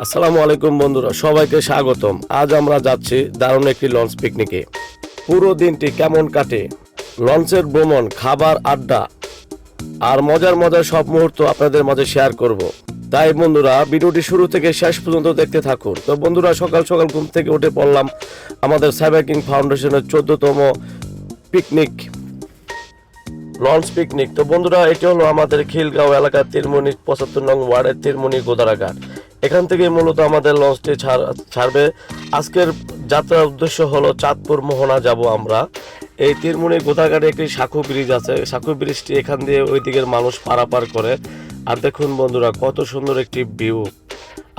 আসসালামু আলাইকুম বন্ধুরা, সবাইকে স্বাগতম। আজ আমরা যাচ্ছি দারুণ একটি লঞ্চ পিকনিকে। পুরো দিনটি কেমন কাটে, লঞ্চের ভ্রমণ, খাবার, আড্ডা আর মজার মজার সব মুহূর্ত আপনাদের মাঝে শেয়ার করব। তাই বন্ধুরা, ভিডিওটি শুরু থেকে শেষ পর্যন্ত দেখতে থাকুন। তো বন্ধুরা, সকাল সকাল ঘুম থেকে উঠে পড়লাম আমাদের সাইবার কিং ফাউন্ডেশনের 14তম পিকনিক, লঞ্চ পিকনিক। তো বন্ধুরা, এটি হলো আমাদের খিলগাঁও এলাকার তিরমুনি 75 নং ওয়ার্ডের তিরমুনি গোদারাঘাট। এখান থেকে মূলত আমাদের লঞ্চটি ছাড়বে। আজকের যাত্রার উদ্দেশ্য হলো চাঁদপুর মোহনা যাব আমরা। এই তিরমুনি গোদারাঘাটে একটি সাঁকু ব্রিজ আছে, সাঁকু ব্রিজটি এখান দিয়ে ওই দিকের মানুষ পারাপার করে। আর দেখুন বন্ধুরা, কত সুন্দর একটি ভিউ।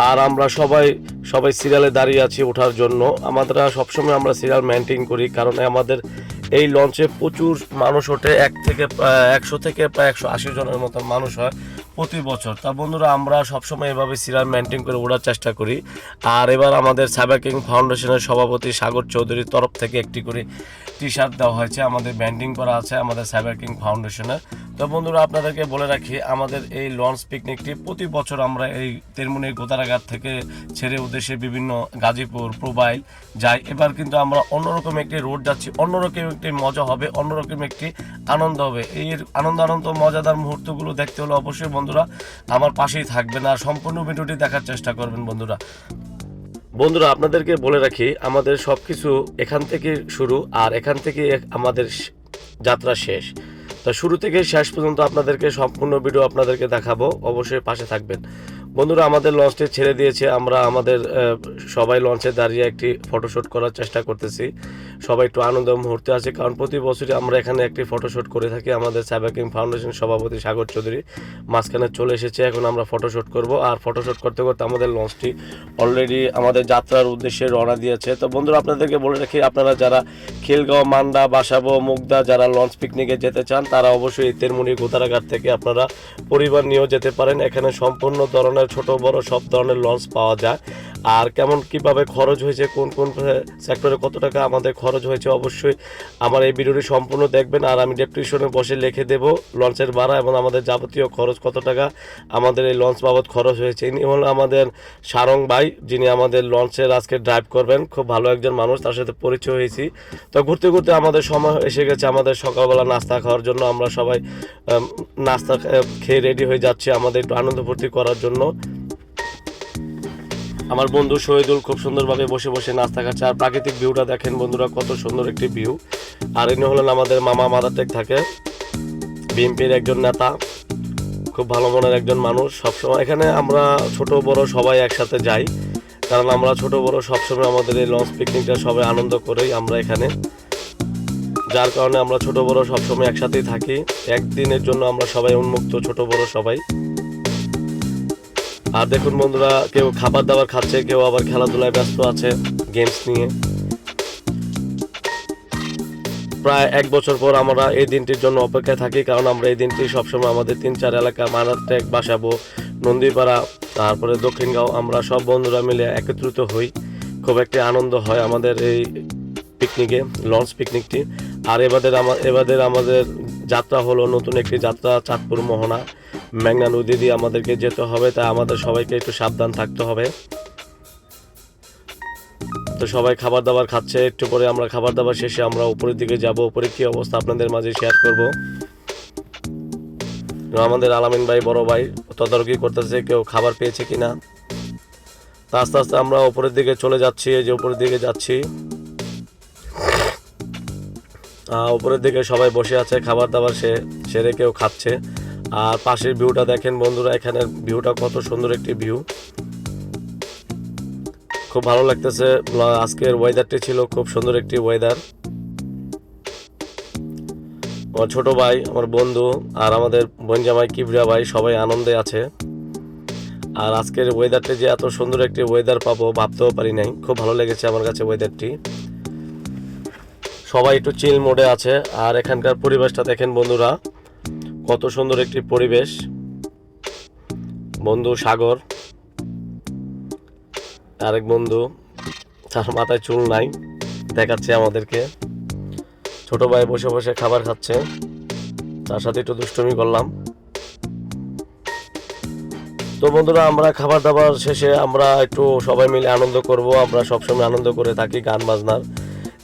আর আমরা সবাই সবাই সিরিয়ালে দাঁড়িয়ে আছি ওঠার জন্য। আমরা সবসময় আমরা সিরিয়াল মেনটেন করি, কারণ আমাদের এই লঞ্চে প্রচুর মানুষ ওঠে। 100 থেকে প্রায় 180 জনের মতো মানুষ হয় প্রতি বছর। তা বন্ধুরা, আমরা সবসময় এভাবে সিরিয়াল মেনটেন করে ওঠার চেষ্টা করি। আর এবার আমাদের সাইবার কিং ফাউন্ডেশনের সভাপতি সাগর চৌধুরীর তরফ থেকে একটি করে টি শার্ট দেওয়া হয়েছে, আমাদের ব্যান্ডিং করা আছে আমাদের সাইবার কিং ফাউন্ডেশনের। তো বন্ধুরা, আপনাদেরকে বলে রাখি, আমাদের এই লঞ্চ পিকনিকটি প্রতি বছর আমরা এই তিরমুনির গোদারাঘাট থেকে ছেড়ে উদ্দেশ্যে বিভিন্ন গাজীপুর, প্রোবাইল যাই। এবার কিন্তু আমরা অন্যরকম একটি রোড যাচ্ছি, অন্যরকম একটি মজা হবে, অন্যরকম একটি আনন্দ হবে। এই আনন্দ মজাদার মুহূর্তগুলো দেখতে হলে অবশ্যই বন্ধুরা আমার পাশেই থাকবেন আর সম্পূর্ণ ভিডিওটি দেখার চেষ্টা করবেন। বন্ধুরা, আপনাদেরকে বলে রাখি, আমাদের সব কিছু এখান থেকে শুরু আর এখান থেকে আমাদের যাত্রা শেষ। তা শুরু থেকে শেষ পর্যন্ত আপনাদেরকে সম্পূর্ণ ভিডিও আপনাদেরকে দেখাবো, অবশ্যই পাশে থাকবেন। বন্ধুরা, আমাদের লঞ্চটি ছেড়ে দিয়েছে। আমরা আমাদের সবাই লঞ্চে দাঁড়িয়ে একটি ফটোশ্যুট করার চেষ্টা করতেছি। সবাই একটু আনন্দ মুহূর্তে আছে, কারণ প্রতি বছরই আমরা এখানে একটি ফটোশ্যুট করে থাকি। আমাদের সাইবার কিং ফাউন্ডেশন সভাপতি সাগর চৌধুরী মাঝখানে চলে এসেছে, এখন আমরা ফটোশ্যুট করব। আর ফটোশ্যুট করতে করতে আমাদের লঞ্চটি অলরেডি আমাদের যাত্রার উদ্দেশ্যে রওনা দিয়েছে। তো বন্ধুরা, আপনাদেরকে বলে রাখি, আপনারা যারা খিলগাঁও, মান্ডা, বাসাবো, মুগদা যারা লঞ্চ পিকনিকে যেতে চান, তারা অবশ্যই তিরমুনি গোদারাঘাট থেকে আপনারা পরিবার নিয়েও যেতে পারেন। এখানে সম্পূর্ণ ধরনের ছোট বড় সব ধরনের লঞ্চ পাওয়া যায়। আর কেমন কিভাবে খরচ হয়েছে, কোন কোন সেক্টরে কত টাকা আমাদের খরচ হয়েছে, অবশ্যই আমার এই ভিডিওটি সম্পূর্ণ দেখবেন। আর আমি ডেসক্রিপশনে বসে লিখে দেব লঞ্চের ভাড়া এবং আমাদের যাবতীয় খরচ কত টাকা আমাদের এই লঞ্চ বাবদ খরচ হয়েছে। ইনি হল আমাদের সারং ভাই, যিনি আমাদের লঞ্চের আজকে ড্রাইভ করবেন। খুব ভালো একজন মানুষ, তার সাথে পরিচয় হয়েছি। তো ঘুরতে ঘুরতে আমাদের সময় এসে গেছে আমাদের সকালবেলা নাস্তা খাওয়ার জন্য। আমরা সবাই নাস্তা খেয়ে রেডি হয়ে যাচ্ছি আমাদের একটু আনন্দ ফুর্তি করার জন্য। আমার বন্ধু শহীদুল খুব সুন্দরভাবে বসে বসে নাস্তা খাচ্ছে। আর প্রাকৃতিক ভিউটা দেখেন বন্ধুরা, কত সুন্দর একটি ভিউ। আর ইনি হলেন আমাদের মামা, মাদারটেক থাকে, বিএনপির একজন নেতা, খুব ভালো মনের একজন মানুষ। সবসময় এখানে আমরা ছোট বড় সবাই একসাথে যাই, কারণ আমরা ছোট বড় সবসময় আমাদের এই লঞ্চ পিকনিকটা সবাই আনন্দ করেই আমরা এখানে, যার কারণে আমরা ছোট বড় সবসময় একসাথেই থাকি। একদিনের জন্য আমরা সবাই উন্মুক্ত, ছোট বড় সবাই। আর দেখুন বন্ধুরা, কেউ খাবার দাবার খাচ্ছে, কেউ আবার খেলাধুলায় ব্যস্ত আছে গেমস নিয়ে। প্রায় 1 বছর পর আমরা এই দিনটির জন্য অপেক্ষায় থাকি, কারণ আমরা এই দিনটি সবসময় আমাদের 3-4 এলাকা, মাদারটেক, বাসাবো, নন্দীপাড়া, তারপরে দক্ষিণগাঁও, আমরা সব বন্ধুরা মিলে একত্রিত হই। খুব একটি আনন্দ হয় আমাদের এই পিকনিকে, লঞ্চ পিকনিকটি। আর এবাদের আমাদের যাত্রা হলো নতুন একটি যাত্রা, চাঁদপুর মোহনা, মেঘনা নদী দিয়ে আমাদেরকে যেতে হবে। তাই আমাদের সবাইকে একটু সাবধান থাকতে হবে। তো সবাই খাবার দাবার খাচ্ছে, একটু পরে আমরা খাবার দাবার শেষে আমরা উপরের দিকে যাব। উপরে কি অবস্থা আপনাদের মাঝে শেয়ার করব। আমাদের আলামিন ভাই, বড় ভাই, তদারকি করতেছে কেউ খাবার পেয়েছে কিনা। তা আস্তে আস্তে আমরা উপরের দিকে চলে যাচ্ছি। এই যে উপরের দিকে যাচ্ছি, উপরের দিকে সবাই বসে আছে, খাবার দাবার সেরে কেউ খাচ্ছে। আর পাশের ভিউটা দেখেন বন্ধুরা, এখানের ভিউটা কত সুন্দর একটি ভিউ, খুব ভালো লাগতেছে। আজকের ওয়েদারটি ছিল খুব সুন্দর একটি ওয়েদার। আমার ছোট ভাই, আমার বন্ধু আর আমাদের বোন জামাই কিবরিয়া ভাই সবাই আনন্দে আছে। আর আজকের ওয়েদারটি যে এত সুন্দর একটি ওয়েদার পাবো ভাবতেও পারি নাই। খুব ভালো লেগেছে আমার কাছে ওয়েদারটি। সবাই একটু চিল মোডে আছে। আর এখানকার পরিবেশটা দেখেন বন্ধুরা, কত সুন্দর একটি পরিবেশ। বন্ধু সাগর, আরেক বন্ধু, তার মাথায় চুল নাই, দেখাচ্ছে আমাদেরকে। ছোট ভাই বসে বসে খাবার খাচ্ছে, তার সাথে একটু দুষ্টুমি করলাম। তো বন্ধুরা, আমরা খাবার দাবার শেষে আমরা একটু সবাই মিলে আনন্দ করব। আমরা সবসময় আনন্দ করে থাকি গান বাজনার,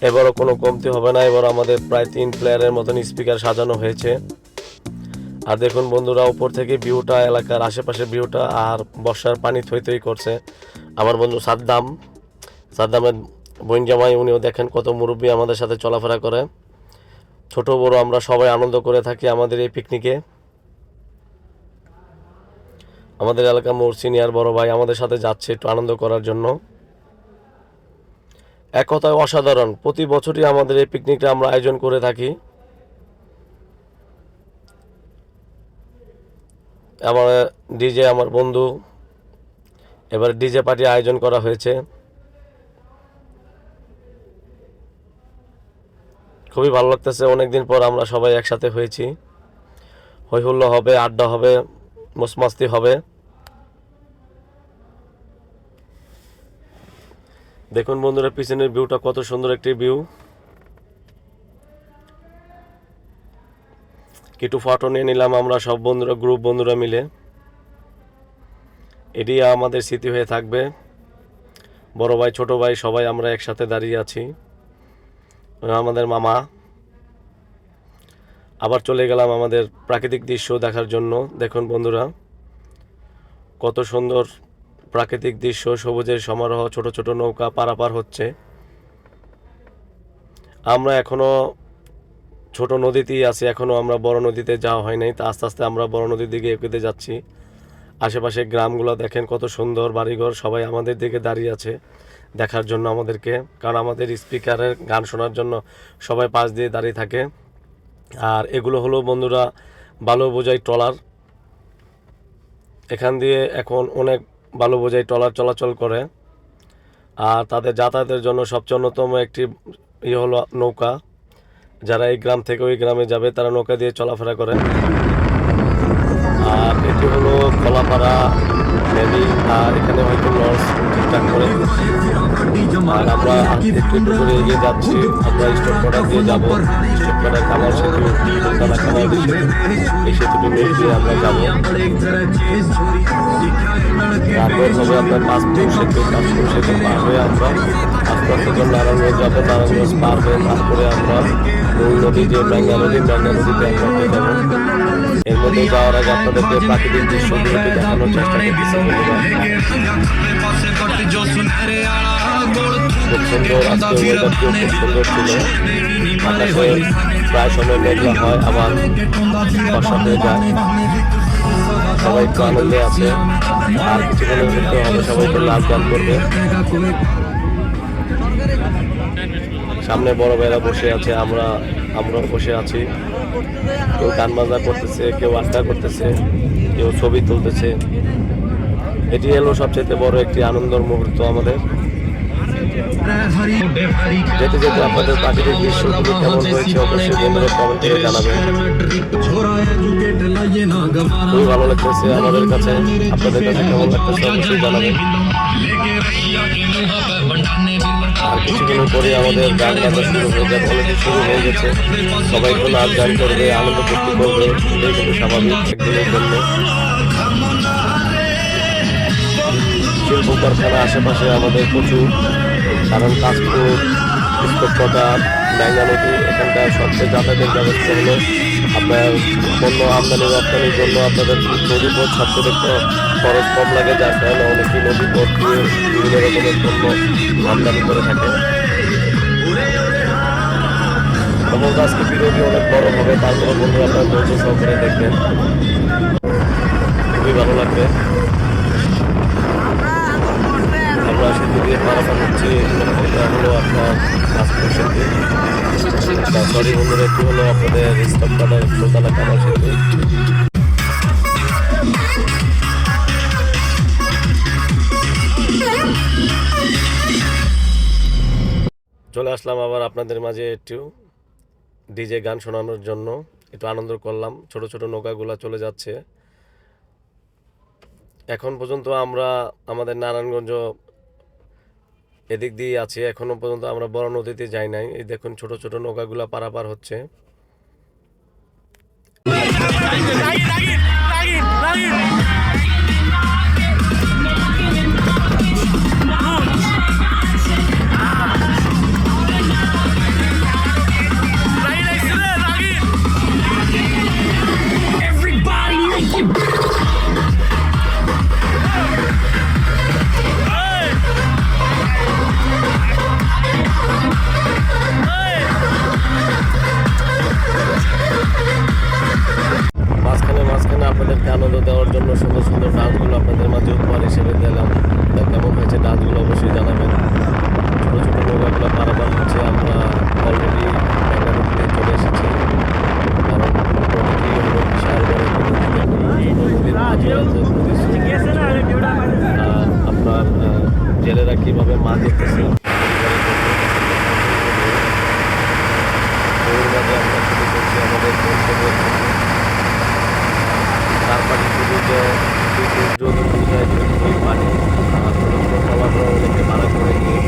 এবারও কোনো কমতি হবে না। এবার আমাদের প্রায় 3 প্লেয়ারের মতন স্পিকার সাজানো হয়েছে। আর দেখুন বন্ধুরা, উপর থেকে ভিউটা, এলাকার আশেপাশের ভিউটা, আর বর্ষার পানি থই থই করছে। আমার বন্ধু সাদ্দামের বোন জামাই, উনিও দেখেন কত মুরব্বী আমাদের সাথে চলাফেরা করে। ছোট বড় আমরা সবাই আনন্দ করে থাকি আমাদের এই পিকনিকে। আমাদের এলাকার মোর সিনিয়র বড় ভাই আমাদের সাথে যাচ্ছে একটু আনন্দ করার জন্য। এক কথায় অসাধারণ। প্রতি বছরই আমাদের এই পিকনিকটা আমরা আয়োজন করে থাকি। আমার ডিজে, আমার বন্ধু, এবার ডিজে পার্টি আয়োজন করা হয়েছে। খুবই ভালো লাগতেছে, অনেকদিন পর আমরা সবাই একসাথে হয়েছি। হই হুল্লো হবে, আড্ডা হবে, মস্তি হবে। দেখুন বন্ধুরা, পিছনের ভিউটা কত সুন্দর একটি ভিউ। কিছু ফটো নিয়ে নিলাম আমরা সব বন্ধুরা, গ্রুপ বন্ধুরা মিলে। এটি আমাদের স্মৃতি হয়ে থাকবে। বড় ভাই, ছোট ভাই, সবাই আমরা একসাথে দাঁড়িয়ে আছি। আমাদের মামা। আবার চলে গেলাম আমাদের প্রাকৃতিক দৃশ্য দেখার জন্য। দেখুন বন্ধুরা, কত সুন্দর প্রাকৃতিক দৃশ্য, সবুজের সমারোহ, ছোট ছোট নৌকা পারাপার হচ্ছে। আমরা এখনো ছোট নদীতেই আছি, এখনো আমরা বড় নদীতে যাওয়া হয় নাই। তা আস্তে আস্তে আমরা বড় নদীর দিকে এগোতে যাচ্ছি। আশেপাশে গ্রামগুলো দেখেন কত সুন্দর, বাড়িঘর, সবাই আমাদের দিকে দাঁড়িয়ে আছে দেখার জন্য আমাদেরকে। কারণ আমাদের স্পিকারের গান শোনার জন্য সবাই পাশ দিয়ে দাঁড়িয়ে থাকে। আর এগুলো হলো বন্ধুরা বালু বোঝাই ট্রলার। এখান দিয়ে এখন অনেক বালু বোঝাই ট্রলার চলাচল করে। আর তাদের যাতায়াতের জন্য সবচেয়ে অন্যতম একটি হলো নৌকা। যারা এই গ্রাম থেকে ওই গ্রামে যাবে তারা নৌকা দিয়ে চলাফেরা করে। আর এটি হলো কলাপাড়া নদী। আর এখানে হয়তো লঞ্চ ঠিকঠাক করে। আর আমরা একটু করে এগিয়ে যাচ্ছি। আমরা স্টকপাড়া দিয়ে যাবো। স্টকপাড়া কামাল সেতু, কলকাতা কামাল সেতু, এই সেতুটি দিয়ে আমরা যাবো। তারপর হবে আপনার পাঁচপুর সেতু। পাঁচপুর সেতু পার হয়ে আমরা আস্তে আস্তে নারায়ণগঞ্জ যাবো। নারায়ণগঞ্জ পার হয়ে তারপরে আমরা মূল নদী, যে মেঘনা নদী, মেঘনা নদীতে আমরা পেয়ে যাবো। এর মধ্যে যাওয়ার আগে আপনাদেরকে প্রাকৃতিক দৃশ্যগুলো দেখানোর চেষ্টা করতেছি। খুব সুন্দর, আজকে ওয়েদারটিও খুব সুন্দর ছিল। আকাশে প্রায় সময় মেঘলা হয়, আবার বর্ষা হয়ে যায়। সবাই একটু আনন্দে আছে। আর কিছুক্ষণের মধ্যে হবে সবাইকে নাচ গান করবে। সামনে বড় ভাইরা বসে আছে, আমরাও বসে আছি। কেউ গান বাজনা করতেছে, কেউ আড্ডা করতেছে, কেউ ছবি তুলতেছে। এটি হলো সবচেয়ে বড় একটি আনন্দের মুহূর্ত আমাদের। যেতে যেতে আপনাদের প্রাকৃতিক দৃশ্যগুলো কেমন হয়েছে অবশ্যই বন্ধুরা কমেন্ট করে জানাবেন। খুবই ভালো লাগতেছে আমাদের কাছে। আপনাদের কাছে কেমন লাগতেছে অবশ্যই জানাবেন। আর কিছুদিন পরে আমাদের গান বাজনা শুরু হয়ে যাবে, অলরেডি শুরু হয়ে গেছে। সবাই একটু নাচ গান করবে, আনন্দ ফুর্তি করবে, এটাই কিন্তু স্বাভাবিক একদিনের জন্য। শিল্প কারখানা আশেপাশে আমাদের প্রচুর, কারণ কাশপুর, ইস্কোটপাড়া, মেঘনা নদী, এখানকার সবচেয়ে যাতায়াতের ব্যবস্থা হলো আপনার পণ্য আমদানি রপ্তানির জন্য আপনাদের নদীপথ সবচেয়ে খরচ কম লাগে, যার কারণে অনেকেই নদীপথ দিয়ে বিভিন্ন রকমের পণ্য আমদানি করে থাকে। এবং আজকে ভিডিওটি অনেক বড় হবে, তারপরে বন্ধু আপনার ধৈর্য সহকারে দেখবেন, খুবই ভালো লাগবে। আমরা সেতু দিয়ে পারাপার হচ্ছি। এটা হলো আপনার কাশপুর সেতু। সরি বন্ধুরা, একটু হলো আপনাদের ইস্কোটপাড়া কলকাতা কামাল সেতু। চলে আসলাম আবার আপনাদের মাঝে একটু ডিজে গান শোনানোর জন্য। একটু আনন্দ করলাম। ছোট ছোট নৌকাগুলা চলে যাচ্ছে। এখন পর্যন্ত আমরা আমাদের নারায়ণগঞ্জ এদিক দিয়ে আছি, এখনো পর্যন্ত আমরা বড় নদীতে যাই নাই। এই দেখুন ছোট ছোট নৌকাগুলা পারাপার হচ্ছে। জেলেরা কিভাবে মাছ ধরতেছে আমরা শুরু করছি আমাদের বন্ধুদের চারপাশে শুধু যে পানি আর ছোটো ছোটো ট্রলাররা অনেকে ভাড়া করে নিয়ে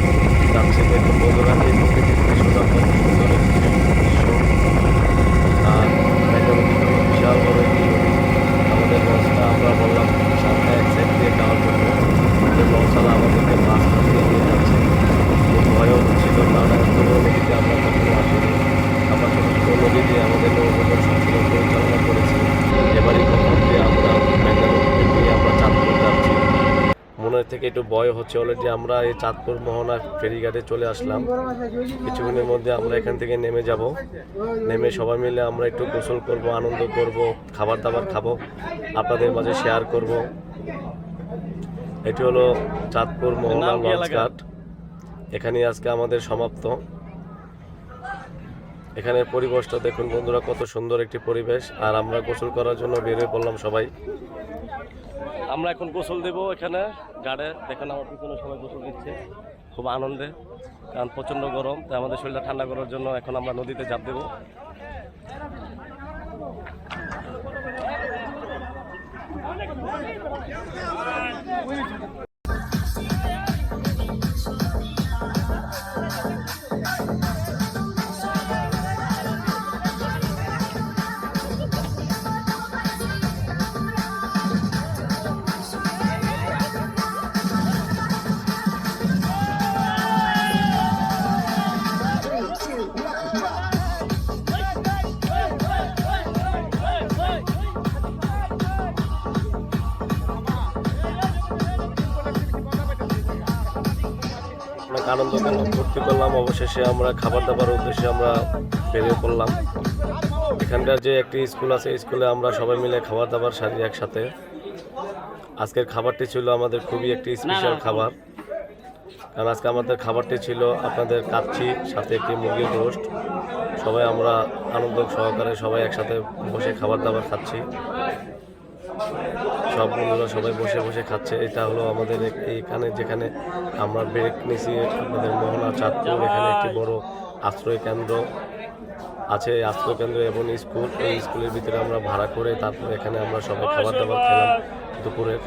যাচ্ছে দেখুন বন্ধুরা এই প্রকৃতির দৃশ্যটা কত সুন্দর একটি দৃশ্য। আর বিশাল বড় একটি আমাদের লঞ্চটা আমরা বললাম সামনে এক সাইড দিয়ে যাওয়ার জন্য আমাদের লঞ্চওয়ালা আমাদেরকে মাছ দিয়ে নিয়ে যাচ্ছে। খুব ভয়ও হচ্ছিল কারণ এত বড় নদীতে আমরা কখনো আসিনি। আমরা ছোটো ছোটো নদী দিয়ে আমাদের নৌবন্দর সবসময় পরিচালনা করেছি। এবারই প্রথম দিয়ে আমরা ব্যাঙ্গালোর নিয়ে আমরা চাঁদপুর যাচ্ছি। মনের থেকে একটু ভয় হচ্ছে, অলরেডি আমরা এই চাঁদপুর মোহনা ফেরিঘাটে চলে আসলাম। কিছুক্ষণের মধ্যে আমরা এখান থেকে নেমে যাব। নেমে সবাই মিলে আমরা একটু গোসল করব, আনন্দ করব, খাবার দাবার খাবো, আপনাদের মাঝে শেয়ার করব। এটি হলো চাঁদপুর মোহনা লঞ্চ ঘাট। এখানেই আজকে আমাদের সমাপ্ত। এখানের পরিবেশটা দেখুন বন্ধুরা, কত সুন্দর একটি পরিবেশ। আর আমরা গোসল করার জন্য বের হয়ে পড়লাম সবাই। আমরা এখন গোসল দেব এখানে গাড়ে। দেখেন আমার পিছনে সবাই গোসল দিচ্ছে খুব আনন্দে, কারণ প্রচণ্ড গরম, তাই আমাদের শরীরটা ঠান্ডা করার জন্য এখন আমরা নদীতে ঝাঁপ দেবো। অনেক আনন্দ করলাম, ফুর্তি করলাম। অবশেষে আমরা খাবার দাবার উদ্দেশ্যে আমরা বেরিয়ে পড়লাম। এখানকার যে একটি স্কুল আছে, স্কুলে আমরা সবাই মিলে খাবার দাবার সারি একসাথে। আজকের খাবারটি ছিল আমাদের খুবই একটি স্পেশাল খাবার, কারণ আজকে আমাদের খাবারটি ছিল আপনাদের কাচ্চি, সাথে একটি মুরগির রোস্ট। সবাই আমরা আনন্দ সহকারে সবাই একসাথে বসে খাবার দাবার খাচ্ছি। সব বন্ধুরা সবাই বসে বসে খাচ্ছে। এটা হলো আমাদের এইখানে যেখানে আমরা ব্রেক নিয়েছি আপনাদের মোহনা চাঁদপুর। এখানে একটি বড় আশ্রয় কেন্দ্র আছে, আশ্রয় কেন্দ্র এবং স্কুল। এই স্কুলের ভিতরে আমরা ভাড়া করে তারপর এখানে আমরা সবাই খাবার দাবার খেলাম দুপুরের।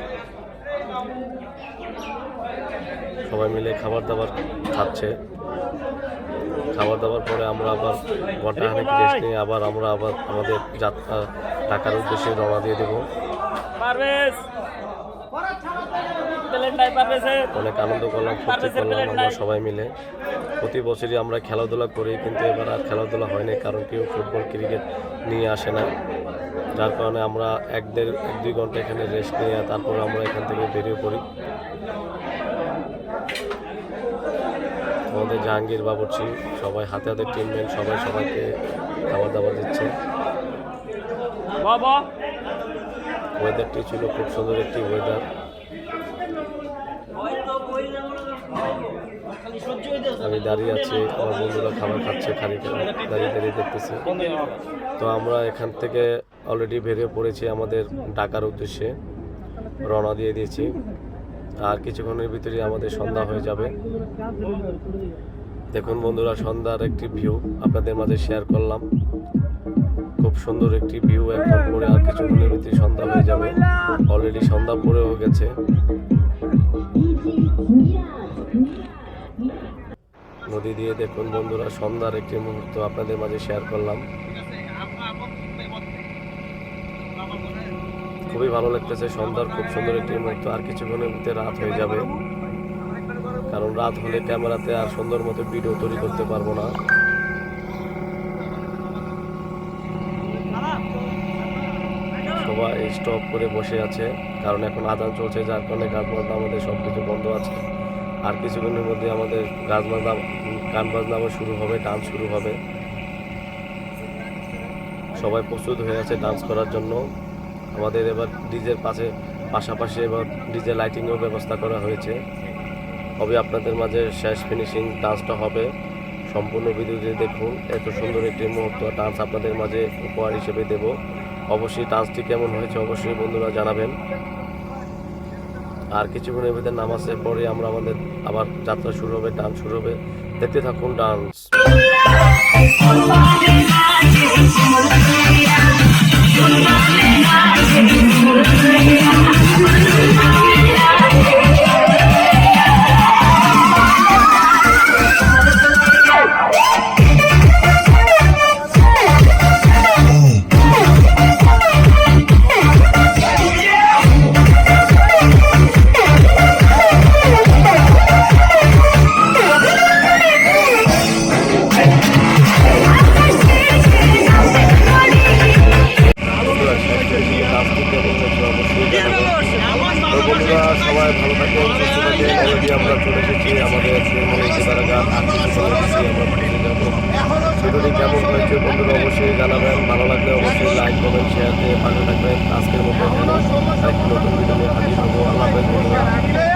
সবাই মিলে খাবার দাবার খাচ্ছে। খাবার দাবার পরে আমরা আবার ঘন্টাখানেক রেস্ট নিয়ে আবার আমাদের যাত্রা ঢাকার উদ্দেশ্যে রওনা দিয়ে দেবো। অনেক আনন্দ করলাম, ফুর্তি করলাম আমরা সবাই মিলে। প্রতি বছরই আমরা খেলাধুলা করি, কিন্তু এবার আর খেলাধুলা হয়নি, কারণ কেউ ফুটবল ক্রিকেট নিয়ে আসে না। যার কারণে আমরা 1-2 ঘন্টা এখানে রেস্ট নিয়ে তারপরে আমরা এখান থেকে বেরিয়ে পড়ি। আমাদের জাহাঙ্গীর বাবুর্চি সবাই হাতে হাতে টিমমেট সবাই সবাইকে খাবার দাবার দিচ্ছে। ওয়েদারটি ছিল খুব সুন্দর একটি ওয়েদার। আমি দাঁড়িয়ে আছি, আমার বন্ধুরা খাবার খাচ্ছে, দাঁড়িয়ে দাঁড়িয়ে দেখতেছি। তো আমরা এখান থেকে অলরেডি বেরিয়ে পড়েছি আমাদের ঢাকার উদ্দেশ্যে, রওনা দিয়ে দিয়েছি। আর কিছুক্ষণের ভিতরে আমাদের সন্ধ্যা হয়ে যাবে। দেখুন বন্ধুরা, সন্ধ্যার একটি ভিউ আপনাদের মাঝে শেয়ার করলাম। খুব সুন্দর একটি ভিউ। এখন পরে আর কিছুক্ষণের ভিতরে সন্ধ্যা হয়ে যাবে। অলরেডি সন্ধ্যা পড়েও গেছে। নদী দিয়ে দেখুন বন্ধুরা সন্ধ্যার একটি মুহূর্ত আপনাদের মাঝে শেয়ার করলাম। খুবই ভালো লাগতেছে, সন্ধ্যার খুব সুন্দর একটি মুহূর্ত। আর কিছুক্ষণের ভিতরে রাত হয়ে যাবে, কারণ রাত হলে ক্যামেরাতে আর সুন্দর মতো ভিডিও তৈরি করতে পারবো না। সবাই স্টপ করে বসে আছে, কারণ এখন আজান চলছে, যার কারণে গান বাজনা আমাদের সব কিছু বন্ধ আছে। আর কিছুক্ষণের মধ্যে আমাদের গান বাজনা শুরু হবে, ডান্স শুরু হবে। সবাই প্রস্তুত হয়ে আছে ডান্স করার জন্য। আমাদের এবার ডিজের পাশাপাশি এবার ডিজে লাইটিংয়ের ব্যবস্থা করা হয়েছে। হবে আপনাদের মাঝে শেষ ফিনিশিং ডান্সটা হবে। সম্পূর্ণ ভিডিওটি দেখুন, এত সুন্দর একটি মুহূর্ত ডান্স আপনাদের মাঝে উপহার হিসেবে দেব। অবশ্যই ডান্সটি কেমন হয়েছে অবশ্যই বন্ধুরা জানাবেন। আর কিছুক্ষণের ভিতরে নামাজের পরে আমরা আমাদের আবার যাত্রা শুরু হবে, ডান্স শুরু হবে। দেখতে থাকুন ডান্স। সবাই ভালো থাকবেন, সুস্থ থাকবেন। অলরেডি আমরা চলে এসেছি আমাদের ভিডিওটি কেমন হয়েছে বন্ধুরা অবশ্যই জানাবেন। ভালো লাগলে অবশ্যই লাইক কমেন্ট শেয়ার দিয়ে পাশে থাকবেন। আজকের মতো এখানে আরেকটি নতুন ভিডিও নিয়ে হাজির হবো। আল্লাহ হাফেজ বন্ধুরা।